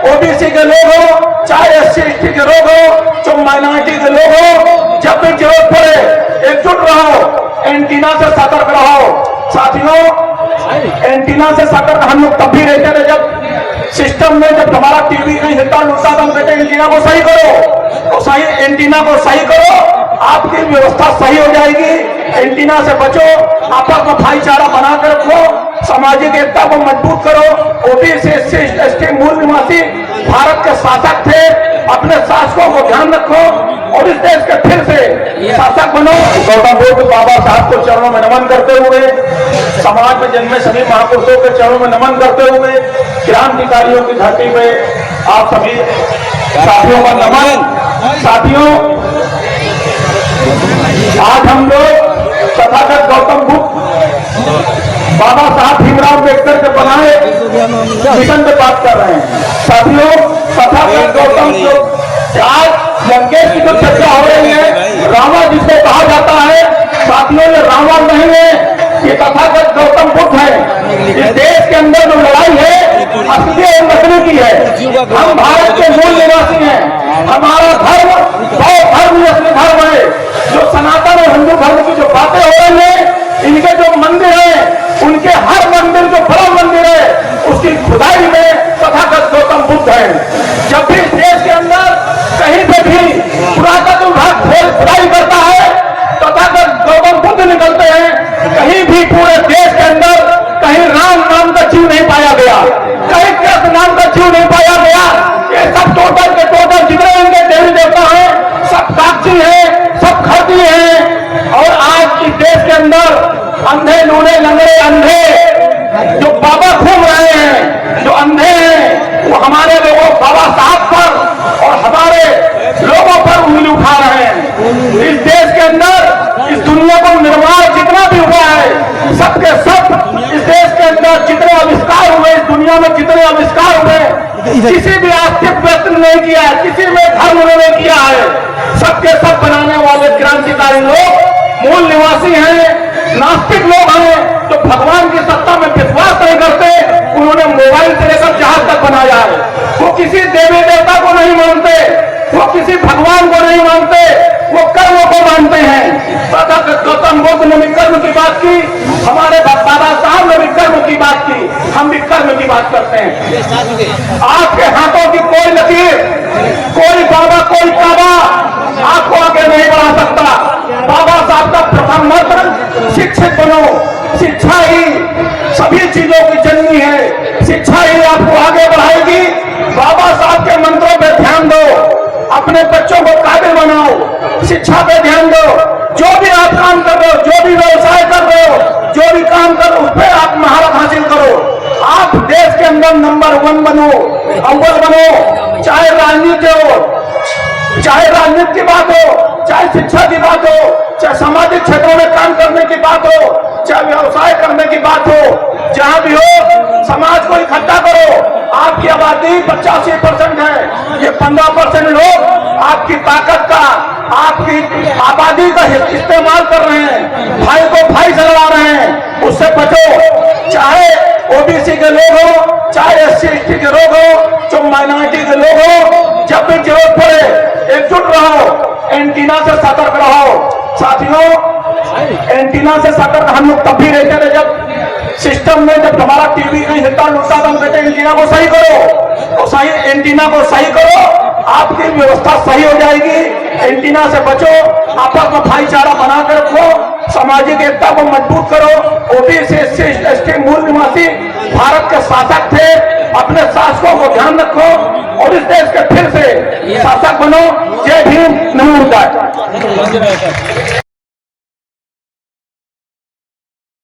OBC के लोग हो, चाहे एससी एसटी के लोग हो, जो माइनॉरिटी के लोग हो, जब भी जरूरत पड़े एकजुट रहो, एंटीना से सतर्क रहो। साथियों, एंटीना से सतर्क हम लोग तब भी रहते थे जब सिस्टम में जब हमारा टीवी नहीं हिलता लुटता तो हम कहते एंटीना को सही करो, तो सही एंटीना को सही करो, आपकी व्यवस्था सही हो जाएगी। एंटीना से बचो, आपस में भाईचारा बनाकर रखो, सामाजिक एकता को मजबूत करो। ओबीसी एससी एसटी मूल निवासी भारत के शासक थे, अपने शासकों को ध्यान रखो और इस देश के फिर से शासक बनो। गौतम बुद्ध बाबा साहब को चरणों में नमन करते हुए, समाज में जन्मे सभी महापुरुषों के चरणों में नमन करते हुए, क्रांतिकारियों की धरती पे आप सभी साथियों का नमन। साथियों, आज हम लोग तथागत गौतम बुद्ध बाबा साहब भीमराव अम्बेडकर के बनाए मिशन पे बात कर रहे हैं। साथियों, तथागत गौतम आज लंकेश की जो चर्चा हो रही है, रावण जिसको कहा जाता है, साथियों ये रावण नहीं है, ये तथागत गौतम बुद्ध है। इस देश के अंदर जो लड़ाई है असली और नकली की है। हम भारत के मूल निवासी हैं, हमारा धर्म बौद्ध धर्म असली धर्म है। जो सनातन और हिंदू धर्म की जो बातें हो रही है, इनके जो मंदिर है, उनके हर मंदिर जो बड़ा मंदिर है उसकी खुदाई में तथागत गौतम बुद्ध है। जब भी इस देश के अंदर कहीं पे भी पुरातत्व विभाग खुदाई करता है, तथागत गौतम बुद्ध निकलते हैं। कहीं भी पूरे देश के अंदर कहीं राम नाम का जीव नहीं पाया गया, कहीं कृष्ण नाम का जीव नहीं पाया गया। ये सब टोटल के टोटल जितने इनके देवी देवता हैं सब साक्षी है, सब खर्ची है। और आज इस देश के अंदर अंधे लूढ़े लंगड़े अंधे जो बाबा घूम रहे हैं, जो अंधे हैं, वो हमारे लोगों बाबा साहब पर और हमारे लोगों पर उंगली उठा रहे हैं। इस देश के अंदर इस दुनिया को निर्माण जितना भी हुआ है, सबके सब इस देश के अंदर जितने आविष्कार हुए, इस दुनिया में जितने आविष्कार हुए, किसी भी आस्तिक व्यक्ति ने नहीं किया है, किसी भी धर्म ने नहीं किया है। सबके सब बनाने वाले क्रांतिकारी लोग मूल निवासी हैं, नास्तिक लोग हैं, जो भगवान की सत्ता में विश्वास नहीं करते। उन्होंने मोबाइल से लेकर जहाज तक बनाया है। वो किसी देवी देवता को नहीं मानते, वो किसी भगवान को नहीं मानते, वो कर्म को मानते हैं। तथागत गौतम बुद्ध ने भी कर्म की बात की, हमारे बाबा साहब ने भी कर्म की बात की, हम भी कर्म की बात करते हैं। आपके हाथों की कोई लकीर, कोई बाबा, कोई काबा आपको आगे नहीं बढ़ा सकता। बाबा साहब का प्रथम मंत्र शिक्षित बनो। शिक्षा ही सभी चीजों की जननी है, शिक्षा ही आपको आगे बढ़ाएगी। बाबा साहब के मंत्रों पे ध्यान दो, अपने बच्चों को काबिल बनाओ, शिक्षा पे ध्यान दो। जो भी आप काम कर रहे हो, जो भी व्यवसाय कर रहे हो, जो भी काम कर रहे हो, उस पर आप महारत हासिल करो। आप देश के अंदर नंबर 1 बनो, अव्वल बनो। चाहे राजनीति हो, चाहे राजनीति की बात हो, चाहे शिक्षा की बात हो, चाहे सामाजिक क्षेत्रों में काम करने की बात हो, चाहे व्यवसाय करने की बात हो, जहां भी हो समाज को इकट्ठा करो। आपकी आबादी 85% है, ये 15% लोग आपकी ताकत का, आपकी आबादी का इस्तेमाल कर रहे हैं, भाई को भाई से लड़ा रहे हैं। उससे बचो। चाहे ओबीसी के लोग हो, चाहे एससी एसटी के लोग हो, जो माइनॉरिटी के लोग हो, जब भी जरूरत पड़े एकजुट रहो, एंटीना से सतर्क रहो। साथियों, एंटीना से सतर्क हम लोग तब भी रहते थे जब सिस्टम में जब हमारा टीवी नहीं हिलता लुटता तो हम कहते एंटीना को सही करो, तो सही एंटीना को सही करो, आपकी व्यवस्था सही हो जाएगी। एंटीना से बचो, आपस में भाईचारा बनाकर रखो, सामाजिक एकता को मजबूत करो। ओबीसी एससी एसटी मूल निवासी भारत के शासक थे, अपने शासकों को ध्यान रखो और इस देश के फिर से शासक बनो। जय भीम, नमो बुद्धाय।